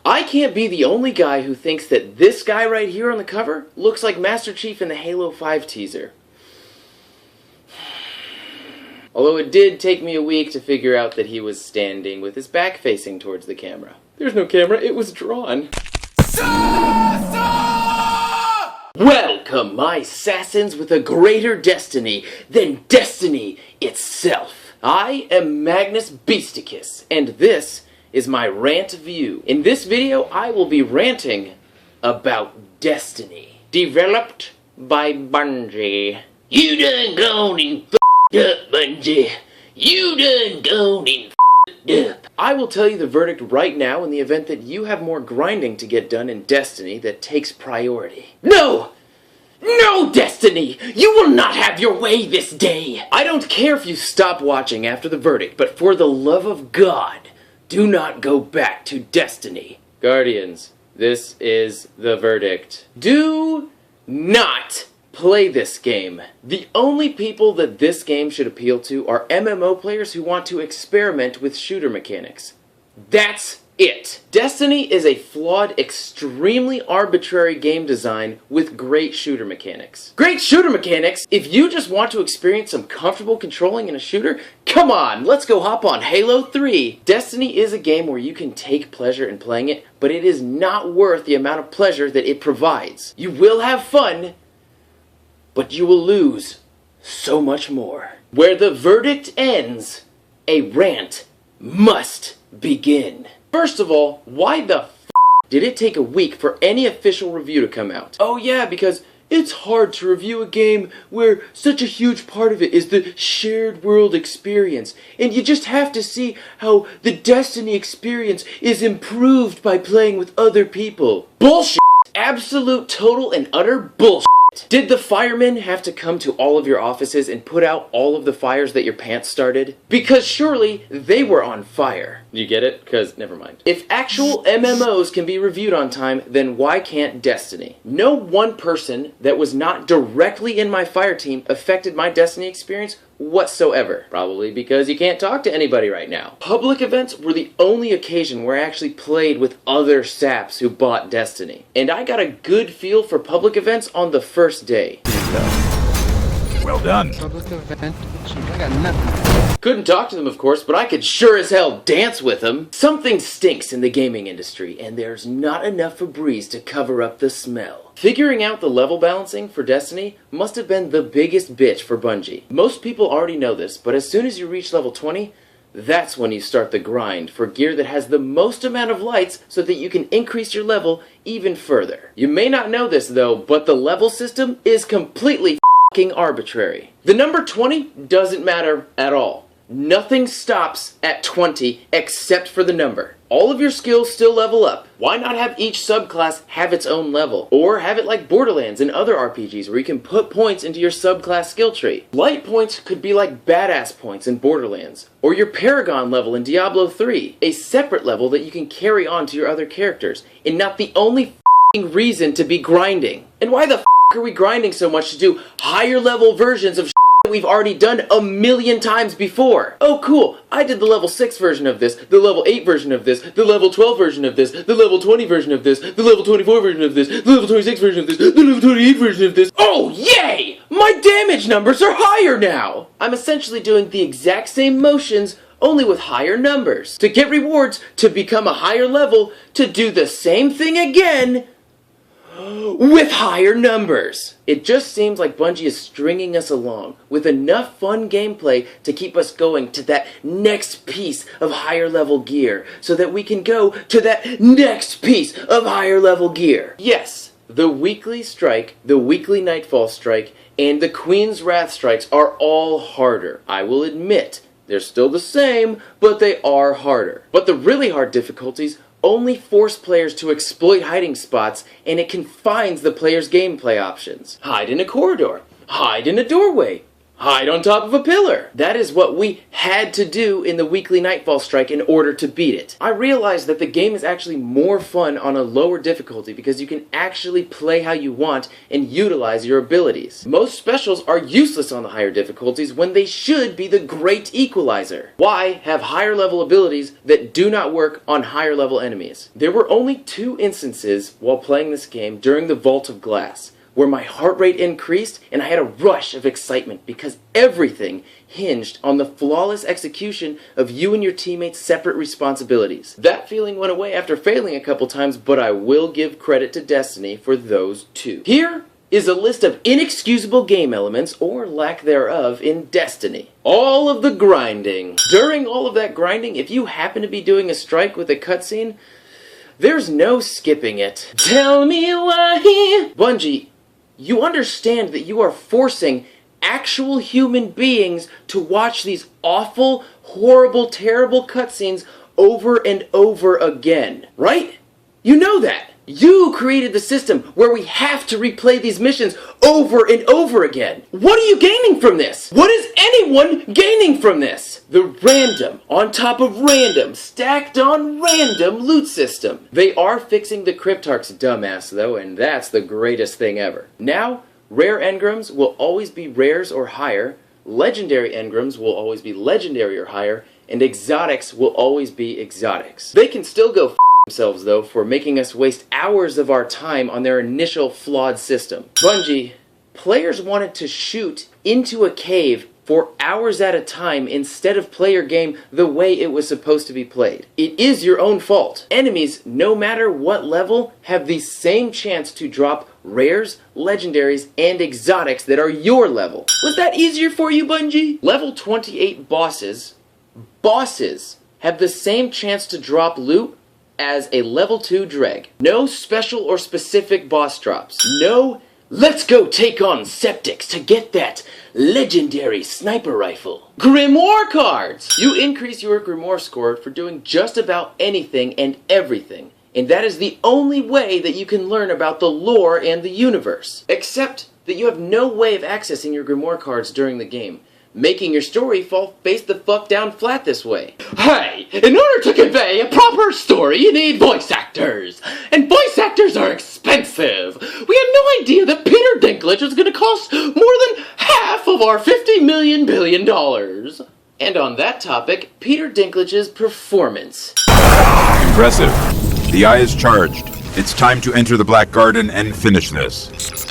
I can't be the only guy who thinks that this guy right here on the cover looks like Master Chief in the Halo 5 teaser. Although it did take me a week to figure out that he was standing with his back facing towards the camera. There's no camera, it was drawn. Welcome, my sasans, with a greater destiny than destiny itself. I am Magnus Beasticus, and this is my rant view. In this video, I will be ranting about Destiny. Developed by Bungie. You done gone and f***ed up, Bungie. You done gone and f***ed up. I will tell you the verdict right now in the event that you have more grinding to get done in Destiny that takes priority. No! No, Destiny! You will not have your way this day! I don't care if you stop watching after the verdict, but for the love of God, do not go back to Destiny. Guardians, this is the verdict. Do not play this game. The only people that this game should appeal to are MMO players who want to experiment with shooter mechanics. That's it. Destiny is a flawed, extremely arbitrary game design with great shooter mechanics. Great shooter mechanics? If you just want to experience some comfortable controlling in a shooter, come on, let's go hop on Halo 3. Destiny is a game where you can take pleasure in playing it, but it is not worth the amount of pleasure that it provides. You will have fun, but you will lose so much more. Where the verdict ends, a rant must begin. First of all, why the f*** did it take a week for any official review to come out? Oh yeah, because it's hard to review a game where such a huge part of it is the shared world experience, and you just have to see how the Destiny experience is improved by playing with other people. Bullshit! Absolute, total, and utter bullshit. Did the firemen have to come to all of your offices and put out all of the fires that your pants started? Because surely they were on fire. You get it? Because, never mind. If actual MMOs can be reviewed on time, then why can't Destiny? No one person that was not directly in my fire team affected my Destiny experience whatsoever. Probably because you can't talk to anybody right now. Public events were the only occasion where I actually played with other saps who bought Destiny. And I got a good feel for public events on the first day. Well done. Public event. I got nothing. Couldn't talk to them, of course, but I could sure as hell dance with them. Something stinks in the gaming industry, and there's not enough Febreze to cover up the smell. Figuring out the level balancing for Destiny must have been the biggest bitch for Bungie. Most people already know this, but as soon as you reach level 20, that's when you start the grind for gear that has the most amount of lights so that you can increase your level even further. You may not know this though, but the level system is completely f***ing arbitrary. The number 20 doesn't matter at all. Nothing stops at 20 except for the number. All of your skills still level up. Why not have each subclass have its own level? Or have it like Borderlands and other RPGs where you can put points into your subclass skill tree. Light points could be like badass points in Borderlands. Or your Paragon level in Diablo 3. A separate level that you can carry on to your other characters. And not the only f***ing reason to be grinding. And why the f*** are we grinding so much to do higher level versions of we've already done a million times before? Oh cool, I did the level 6 version of this, the level 8 version of this, the level 12 version of this, the level 20 version of this, the level 24 version of this, the level 26 version of this, the level 28 version of this. Oh yay! My damage numbers are higher now! I'm essentially doing the exact same motions, only with higher numbers. To get rewards, to become a higher level, to do the same thing again, with higher numbers. It just seems like Bungie is stringing us along with enough fun gameplay to keep us going to that next piece of higher level gear so that we can go to that next piece of higher level gear. Yes, the weekly strike, the weekly nightfall strike, and the Queen's Wrath strikes are all harder. I will admit, they're still the same, but they are harder. But the really hard difficulties only force players to exploit hiding spots, and it confines the player's gameplay options. Hide in a corridor. Hide in a doorway. hide on top of a pillar. That is what we had to do in the weekly Nightfall Strike in order to beat it. I realized that the game is actually more fun on a lower difficulty because you can actually play how you want and utilize your abilities. Most specials are useless on the higher difficulties when they should be the great equalizer. Why have higher level abilities that do not work on higher level enemies? There were only 2 instances while playing this game during the Vault of Glass where my heart rate increased and I had a rush of excitement because everything hinged on the flawless execution of you and your teammates' separate responsibilities. That feeling went away after failing a couple times, but I will give credit to Destiny for those 2. Here is a list of inexcusable game elements, or lack thereof, in Destiny. All of the grinding. During all of that grinding, if you happen to be doing a strike with a cutscene, there's no skipping it. Tell me why. Bungie, you understand that you are forcing actual human beings to watch these awful, horrible, terrible cutscenes over and over again, right? You know that. You created the system where we have to replay these missions over and over again. What are you gaining from this? What is anyone gaining from this? The random on top of random, stacked on random loot system. They are fixing the Cryptarch's dumbass though, and that's the greatest thing ever. Now, rare engrams will always be rares or higher, legendary engrams will always be legendary or higher, and exotics will always be exotics. They can still go themselves though for making us waste hours of our time on their initial flawed system. Bungie, players wanted to shoot into a cave for hours at a time instead of play your game the way it was supposed to be played. It is your own fault. Enemies, no matter what level, have the same chance to drop rares, legendaries, and exotics that are your level. Was that easier for you, Bungie? Level 28 bosses have the same chance to drop loot as a level 2 Dreg. No special or specific boss drops. No, let's go take on Septics to get that legendary sniper rifle. Grimoire cards! You increase your Grimoire score for doing just about anything and everything. And that is the only way that you can learn about the lore and the universe. Except that you have no way of accessing your Grimoire cards during the game, making your story fall face the fuck down flat this way. Hey, in order to convey a proper story, you need voice actors. And voice actors are expensive. We had no idea that Peter Dinklage was going to cost more than half of our $50 billion. And on that topic, Peter Dinklage's performance. Impressive. The eye is charged. It's time to enter the Black Garden and finish this.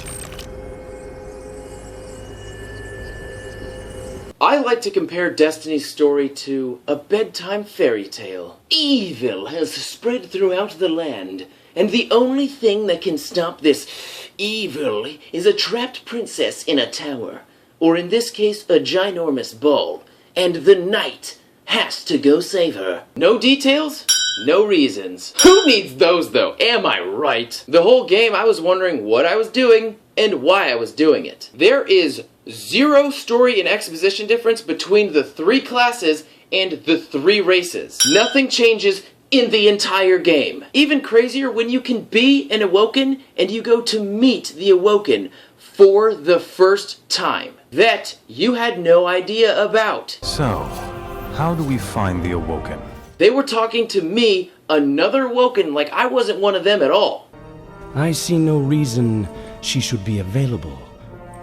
I like to compare Destiny's story to a bedtime fairy tale. Evil has spread throughout the land, and the only thing that can stop this evil is a trapped princess in a tower, or in this case, a ginormous ball, and the knight has to go save her. No details? No reasons. Who needs those though? Am I right? The whole game I was wondering what I was doing and why I was doing it. There is zero story and exposition difference between the 3 classes and the 3 races. Nothing changes in the entire game. Even crazier when you can be an Awoken and you go to meet the Awoken for the first time. That you had no idea about. So, how do we find the Awoken? They were talking to me, another Awoken, like I wasn't one of them at all. I see no reason she should be available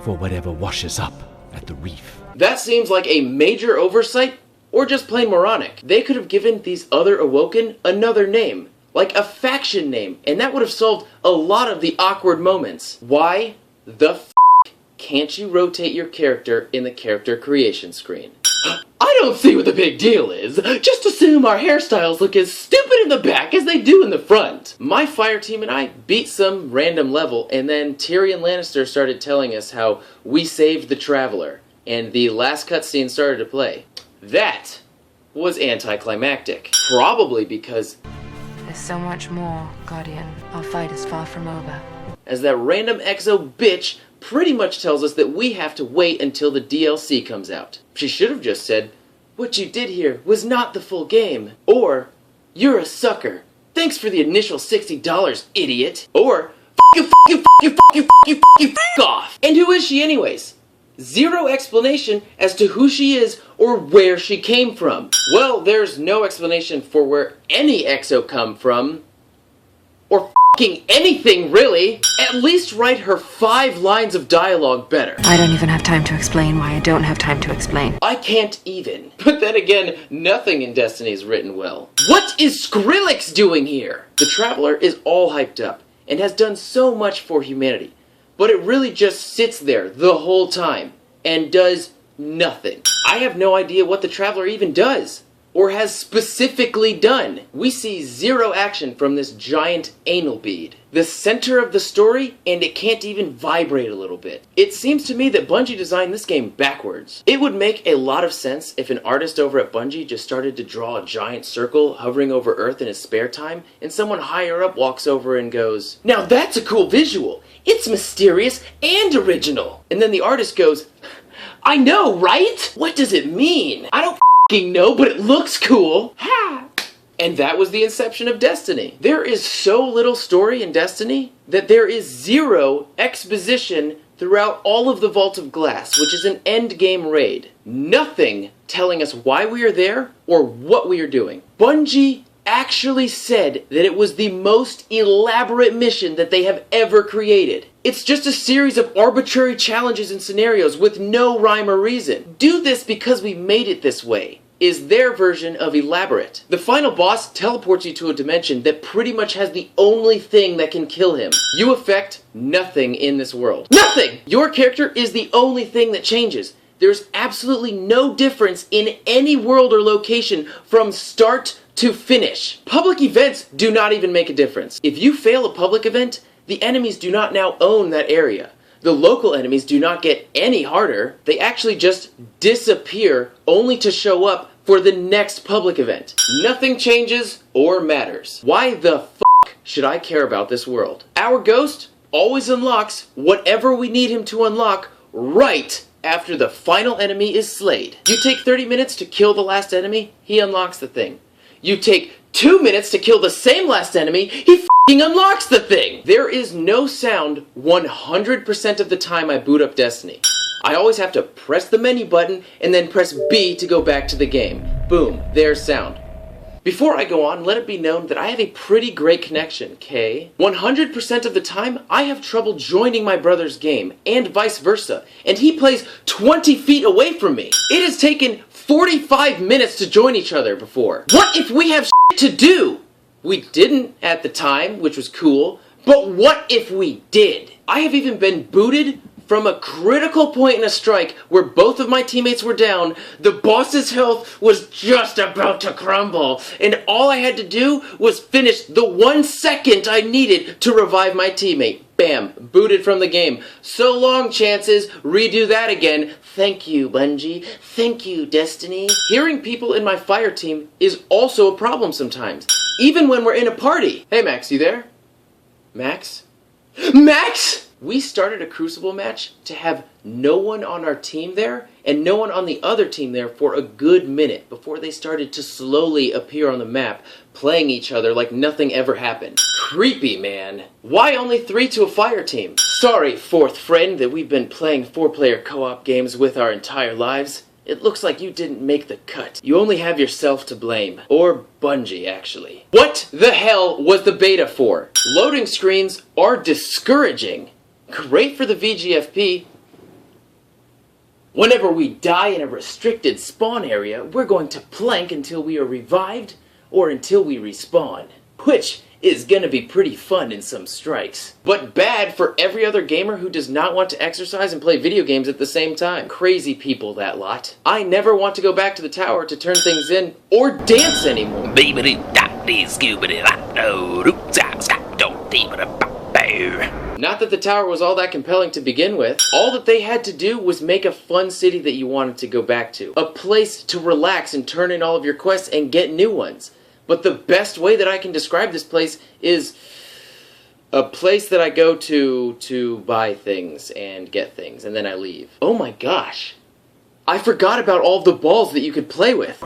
for whatever washes up at the reef. That seems like a major oversight, or just plain moronic. They could have given these other Awoken another name, like a faction name, and that would have solved a lot of the awkward moments. Why the f*** can't you rotate your character in the character creation screen? I don't see what the big deal is. Just assume our hairstyles look as stupid in the back as they do in the front. My fire team and I beat some random level, and then Tyrion Lannister started telling us how we saved the Traveler, and the last cutscene started to play. That was anticlimactic. Probably because There's so much more, Guardian. Our fight is far from over. as that random exo bitch pretty much tells us that we have to wait until the DLC comes out. She should have just said, "What you did here was not the full game," or "You're a sucker. Thanks for the initial $60, idiot," or "F*** you, f*** you, f*** you, f*** you, f*** you, f*** you, f*** off." And who is she anyways? zero explanation as to who she is or where she came from. Well, there's no explanation for where any Exo come from, or f***ing anything, really. At least write her 5 lines of dialogue better. I don't even have time to explain why I don't have time to explain. I can't even. But then again, nothing in Destiny is written well. What is Skrillex doing here? The Traveler is all hyped up and has done so much for humanity, but it really just sits there the whole time and does nothing. I have no idea what the Traveler even does, or has specifically done. We see zero action from this giant anal bead, the center of the story, and it can't even vibrate a little bit. It seems to me that Bungie designed this game backwards. It would make a lot of sense if an artist over at Bungie just started to draw a giant circle hovering over Earth in his spare time, and someone higher up walks over and goes, "Now that's a cool visual. It's mysterious and original." And then the artist goes, "I know, right? What does it mean? I don't know, but it looks cool." Ha! And that was the inception of Destiny. There is so little story in Destiny that there is zero exposition throughout all of the Vault of Glass, which is an endgame raid. Nothing telling us why we are there or what we are doing. Bungie actually said that it was the most elaborate mission that they have ever created. It's just a series of arbitrary challenges and scenarios with no rhyme or reason. Do this because we made it this way is their version of elaborate. The final boss teleports you to a dimension that pretty much has the only thing that can kill him. You affect nothing in this world. Nothing! Your character is the only thing that changes. There's absolutely no difference in any world or location from start to finish. Public events do not even make a difference. If you fail a public event, the enemies do not now own that area. The local enemies do not get any harder. They actually just disappear, only to show up for the next public event. Nothing changes or matters. Why the fuck should I care about this world? Our ghost always unlocks whatever we need him to unlock right after the final enemy is slayed. You take 30 minutes to kill the last enemy, he unlocks the thing. You take 2 minutes to kill the same last enemy, he f***ing unlocks the thing! There is no sound 100% of the time I boot up Destiny. I always have to press the menu button and then press B to go back to the game. Boom, there's sound. Before I go on, let it be known that I have a pretty great connection, okay? 100% of the time, I have trouble joining my brother's game, and vice versa, and he plays 20 feet away from me. It has taken 45 minutes to join each other before. What if we have shit to do? We didn't at the time, which was cool, but what if we did? I have even been booted from a critical point in a strike where both of my teammates were down, the boss's health was just about to crumble, and all I had to do was finish the 1 second I needed to revive my teammate. Bam, booted from the game. So long, chances, redo that again. Thank you, Bungie. Thank you, Destiny. Hearing people in my fire team is also a problem sometimes, even when we're in a party. Hey, Max, you there? Max? Max! We started a Crucible match to have no one on our team there and no one on the other team there for a good minute before they started to slowly appear on the map, playing each other like nothing ever happened. Creepy, man. Why only 3 to a fire team? Sorry, fourth friend, that we've been playing 4-player co-op games with our entire lives. It looks like you didn't make the cut. You only have yourself to blame. Or Bungie, actually. What the hell was the beta for? Loading screens are discouraging. Great for the VGFP. Whenever we die in a restricted spawn area, we're going to plank until we are revived or until we respawn. Which is gonna be pretty fun in some strikes. But bad for every other gamer who does not want to exercise and play video games at the same time. Crazy people, that lot. I never want to go back to the tower to turn things in or dance anymore. Not that the tower was all that compelling to begin with. All that they had to do was make a fun city that you wanted to go back to. A place to relax and turn in all of your quests and get new ones. But the best way that I can describe this place is a place that I go to buy things and get things, and then I leave. Oh my gosh. I forgot about all of the balls that you could play with.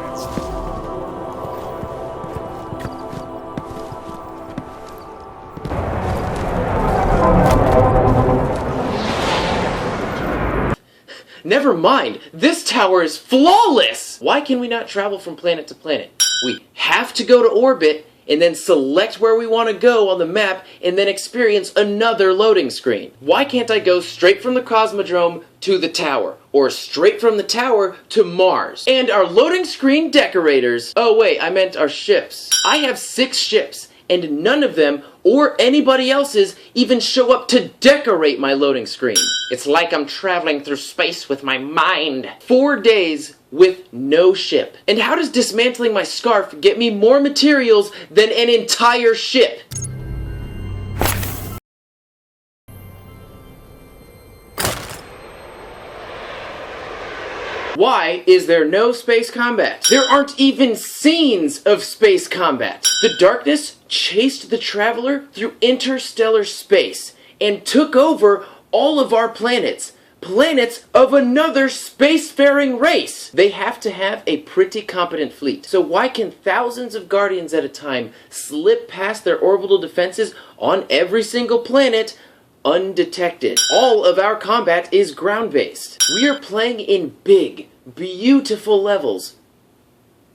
Never mind, this tower is flawless! Why can we not travel from planet to planet? We have to go to orbit, and then select where we want to go on the map, and then experience another loading screen. Why can't I go straight from the Cosmodrome to the tower, or straight from the tower to Mars? And our loading screen decorators. Oh wait, I meant our ships. I have 6 ships, and none of them, or anybody else's, even show up to decorate my loading screen. It's like I'm traveling through space with my mind. 4 days with no ship. And how does dismantling my scarf get me more materials than an entire ship? Why is there no space combat? There aren't even scenes of space combat. The darkness chased the traveler through interstellar space and took over all of our planets. Planets of another spacefaring race. They have to have a pretty competent fleet. So why can thousands of Guardians at a time slip past their orbital defenses on every single planet undetected? All of our combat is ground-based. We are playing in big, beautiful levels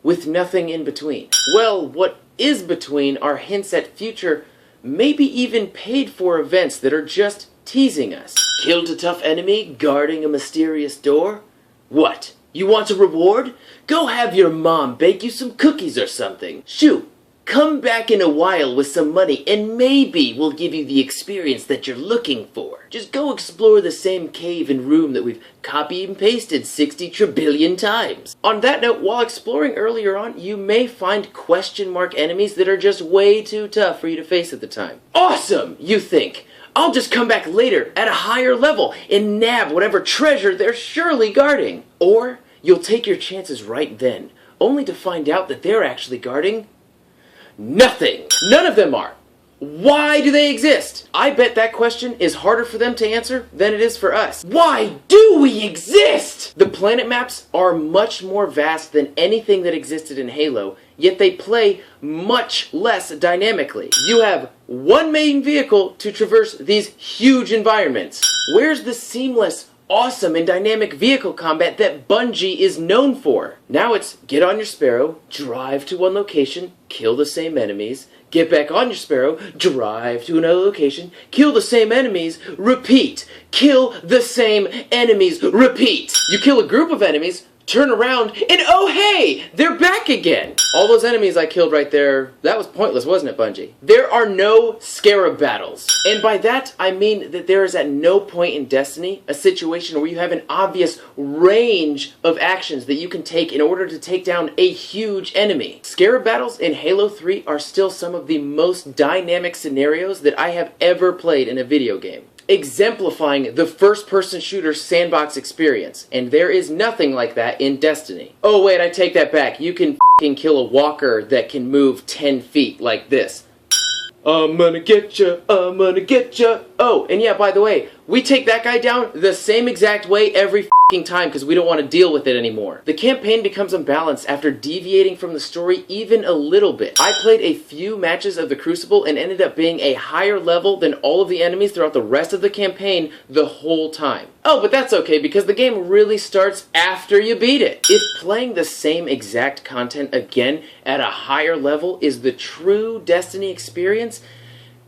with nothing in between. Well, what is between are hints at future, maybe even paid-for events that are just teasing us. Killed a tough enemy guarding a mysterious door? What? You want a reward? Go have your mom bake you some cookies or something. Shoot, come back in a while with some money and maybe we'll give you the experience that you're looking for. Just go explore the same cave and room that we've copied and pasted 60 trillion times. On that note, while exploring earlier on, you may find question mark enemies that are just way too tough for you to face at the time. Awesome, you think. I'll just come back later at a higher level and nab whatever treasure they're surely guarding. Or you'll take your chances right then, only to find out that they're actually guarding nothing. None of them are. Why do they exist? I bet that question is harder for them to answer than it is for us. Why do we exist? The planet maps are much more vast than anything that existed in Halo, yet they play much less dynamically. You have one main vehicle to traverse these huge environments. Where's the seamless, awesome, and dynamic vehicle combat that Bungie is known for? Now it's get on your Sparrow, drive to one location, kill the same enemies, get back on your Sparrow, drive to another location, kill the same enemies, repeat. Kill the same enemies, repeat. You kill a group of enemies, turn around, and oh hey, they're back again. All those enemies I killed right there, that was pointless, wasn't it, Bungie? There are no scarab battles. And by that, I mean that there is at no point in Destiny a situation where you have an obvious range of actions that you can take in order to take down a huge enemy. Scarab battles in Halo 3 are still some of the most dynamic scenarios that I have ever played in a video game, exemplifying the first-person shooter sandbox experience, and there is nothing like that in Destiny. Oh wait, I take that back. You can f***ing kill a walker that can move 10 feet like this. I'm gonna get ya, I'm gonna get ya. Oh, and yeah, by the way, we take that guy down the same exact way every f***ing time because we don't want to deal with it anymore. The campaign becomes unbalanced after deviating from the story even a little bit. I played a few matches of the Crucible and ended up being a higher level than all of the enemies throughout the rest of the campaign the whole time. Oh, but that's okay because the game really starts after you beat it. If playing the same exact content again at a higher level is the true Destiny experience,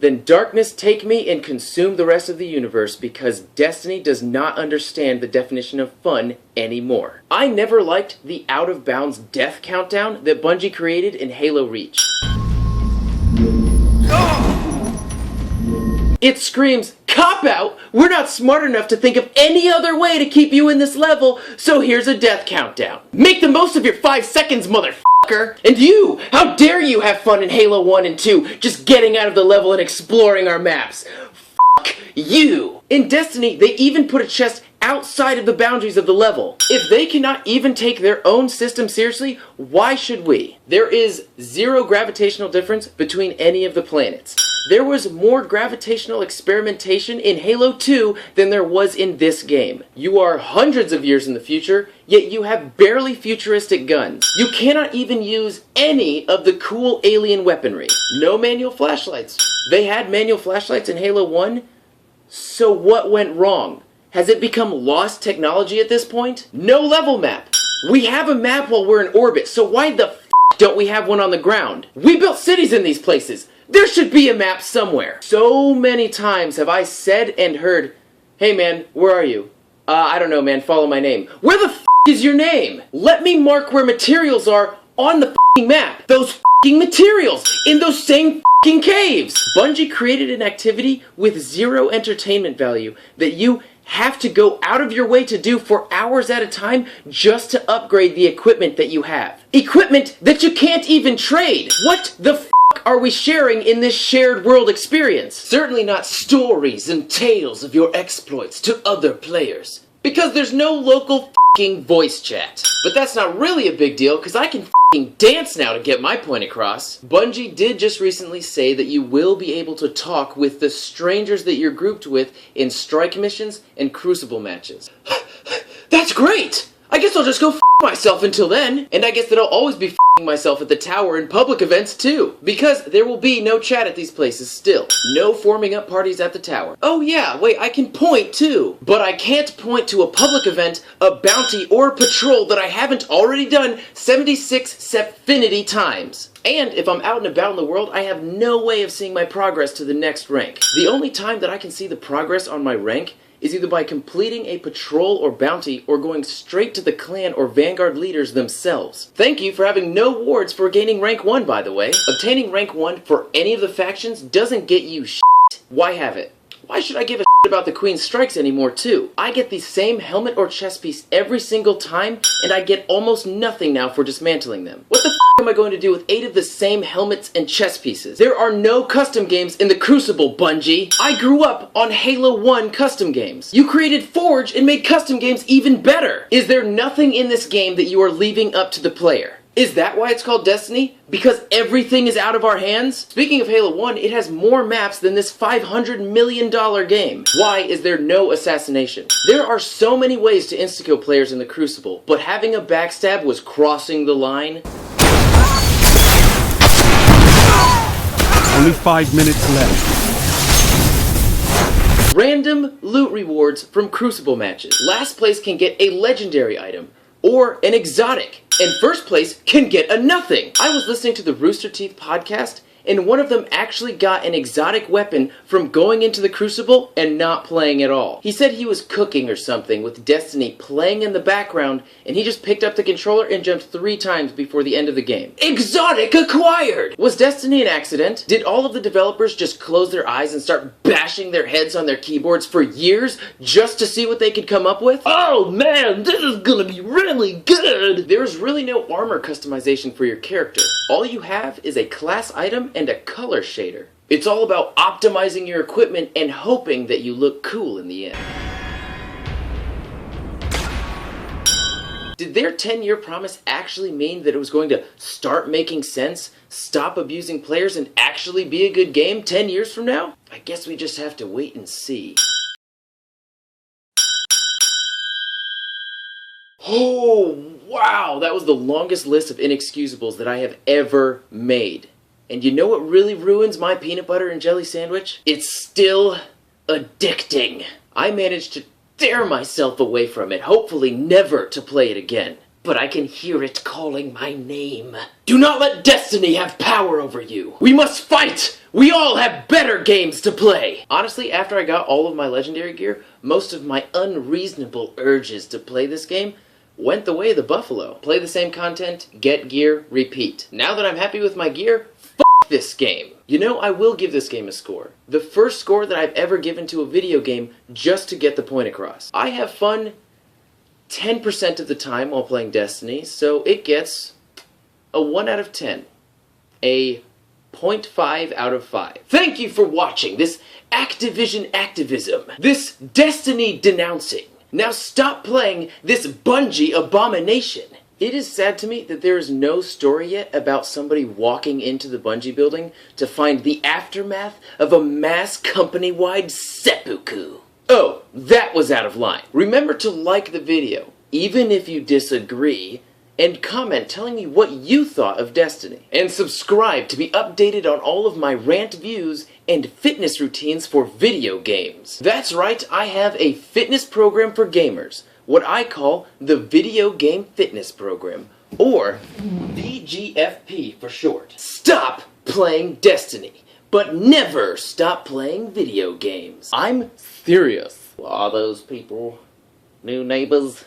then darkness take me and consume the rest of the universe because Destiny does not understand the definition of fun anymore. I never liked the out-of-bounds death countdown that Bungie created in Halo Reach. It screams, "Cop out! We're not smart enough to think of any other way to keep you in this level, so here's a death countdown. Make the most of your 5 seconds, motherfucker! And you! How dare you have fun in Halo 1 and 2, just getting out of the level and exploring our maps? Fuck you!" In Destiny, they even put a chest outside of the boundaries of the level. If they cannot even take their own system seriously, why should we? There is zero gravitational difference between any of the planets. There was more gravitational experimentation in Halo 2 than there was in this game. You are hundreds of years in the future, yet you have barely futuristic guns. You cannot even use any of the cool alien weaponry. No manual flashlights. They had manual flashlights in Halo 1, so what went wrong? Has it become lost technology at this point? No level map. We have a map while we're in orbit, so why the f don't we have one on the ground? We built cities in these places. There should be a map somewhere. So many times have I said and heard, hey man, where are you? I don't know man, follow my name. Where the f is your name? Let me mark where materials are on the f***ing map. Those f***ing materials in those same f***ing caves. Bungie created an activity with zero entertainment value that you have to go out of your way to do for hours at a time just to upgrade the equipment that you have. Equipment that you can't even trade. What the f*** are we sharing in this shared world experience? Certainly not stories and tales of your exploits to other players. Because there's no local f***ing voice chat. But that's not really a big deal because I can f***ing dance now to get my point across. Bungie did just recently say that you will be able to talk with the strangers that you're grouped with in strike missions and Crucible matches. That's great! I guess I'll just go f*** myself until then. And I guess that I'll always be f***ing myself at the tower in public events too. Because there will be no chat at these places still. No forming up parties at the tower. Oh yeah, wait, I can point too. But I can't point to a public event, a bounty, or a patrol that I haven't already done 76 sepfinity times. And if I'm out and about in the world, I have no way of seeing my progress to the next rank. The only time that I can see the progress on my rank is either by completing a patrol or bounty or going straight to the clan or vanguard leaders themselves. Thank you for having no wards for gaining rank 1, by the way. Obtaining rank 1 for any of the factions doesn't get you shit. Why have it? Why should I give a shit about the Queen's Strikes anymore too? I get the same helmet or chest piece every single time, and I get almost nothing now for dismantling them. What the f am I going to do with 8 of the same helmets and chest pieces? There are no custom games in the Crucible, Bungie. I grew up on Halo 1 custom games. You created Forge and made custom games even better. Is there nothing in this game that you are leaving up to the player? Is that why it's called Destiny? Because everything is out of our hands? Speaking of Halo 1, it has more maps than this $500 million game. Why is there no assassination? There are so many ways to insta-kill players in the Crucible, but having a backstab was crossing the line. Only 5 minutes left. Random loot rewards from Crucible matches. Last place can get a legendary item, or an exotic, and first place can get a nothing. I was listening to the Rooster Teeth podcast, and one of them actually got an exotic weapon from going into the Crucible and not playing at all. He said he was cooking or something with Destiny playing in the background, and he just picked up the controller and jumped 3 times before the end of the game. Exotic acquired! Was Destiny an accident? Did all of the developers just close their eyes and start bashing their heads on their keyboards for years just to see what they could come up with? Oh man, this is gonna be really good! There is really no armor customization for your character. All you have is a class item and a color shader. It's all about optimizing your equipment and hoping that you look cool in the end. Did their 10-year promise actually mean that it was going to start making sense, stop abusing players, and actually be a good game 10 years from now? I guess we just have to wait and see. Oh, wow! That was the longest list of inexcusables that I have ever made. And you know what really ruins my peanut butter and jelly sandwich? It's still addicting. I managed to tear myself away from it, hopefully never to play it again. But I can hear it calling my name. Do not let Destiny have power over you. We must fight! We all have better games to play! Honestly, after I got all of my legendary gear, most of my unreasonable urges to play this game went the way of the buffalo. Play the same content, get gear, repeat. Now that I'm happy with my gear, this game. You know, I will give this game a score. The first score that I've ever given to a video game just to get the point across. I have fun 10% of the time while playing Destiny, so it gets a 1 out of 10. A 0.5 out of 5. Thank you for watching this Activision activism. This Destiny denouncing. Now stop playing this Bungie abomination. It is sad to me that there is no story yet about somebody walking into the Bungie building to find the aftermath of a mass company-wide seppuku. Oh, that was out of line. Remember to like the video, even if you disagree, and comment telling me what you thought of Destiny. And subscribe to be updated on all of my rant views and fitness routines for video games. That's right, I have a fitness program for gamers, what I call the Video Game Fitness Program, or VGFP for short. Stop playing Destiny, but never stop playing video games. I'm serious. Are those people new neighbors?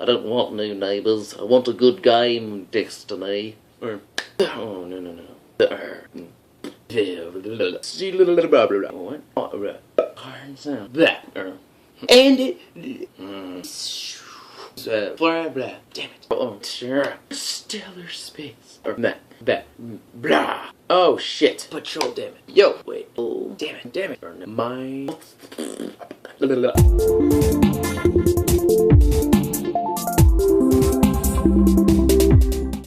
I don't want new neighbors. I want a good game, Destiny. Oh, no. And it. Damn it. Oh, sure. Stellar space. Or blah. Oh shit. Patrol, damn it. Yo, wait. Oh, damn it. My.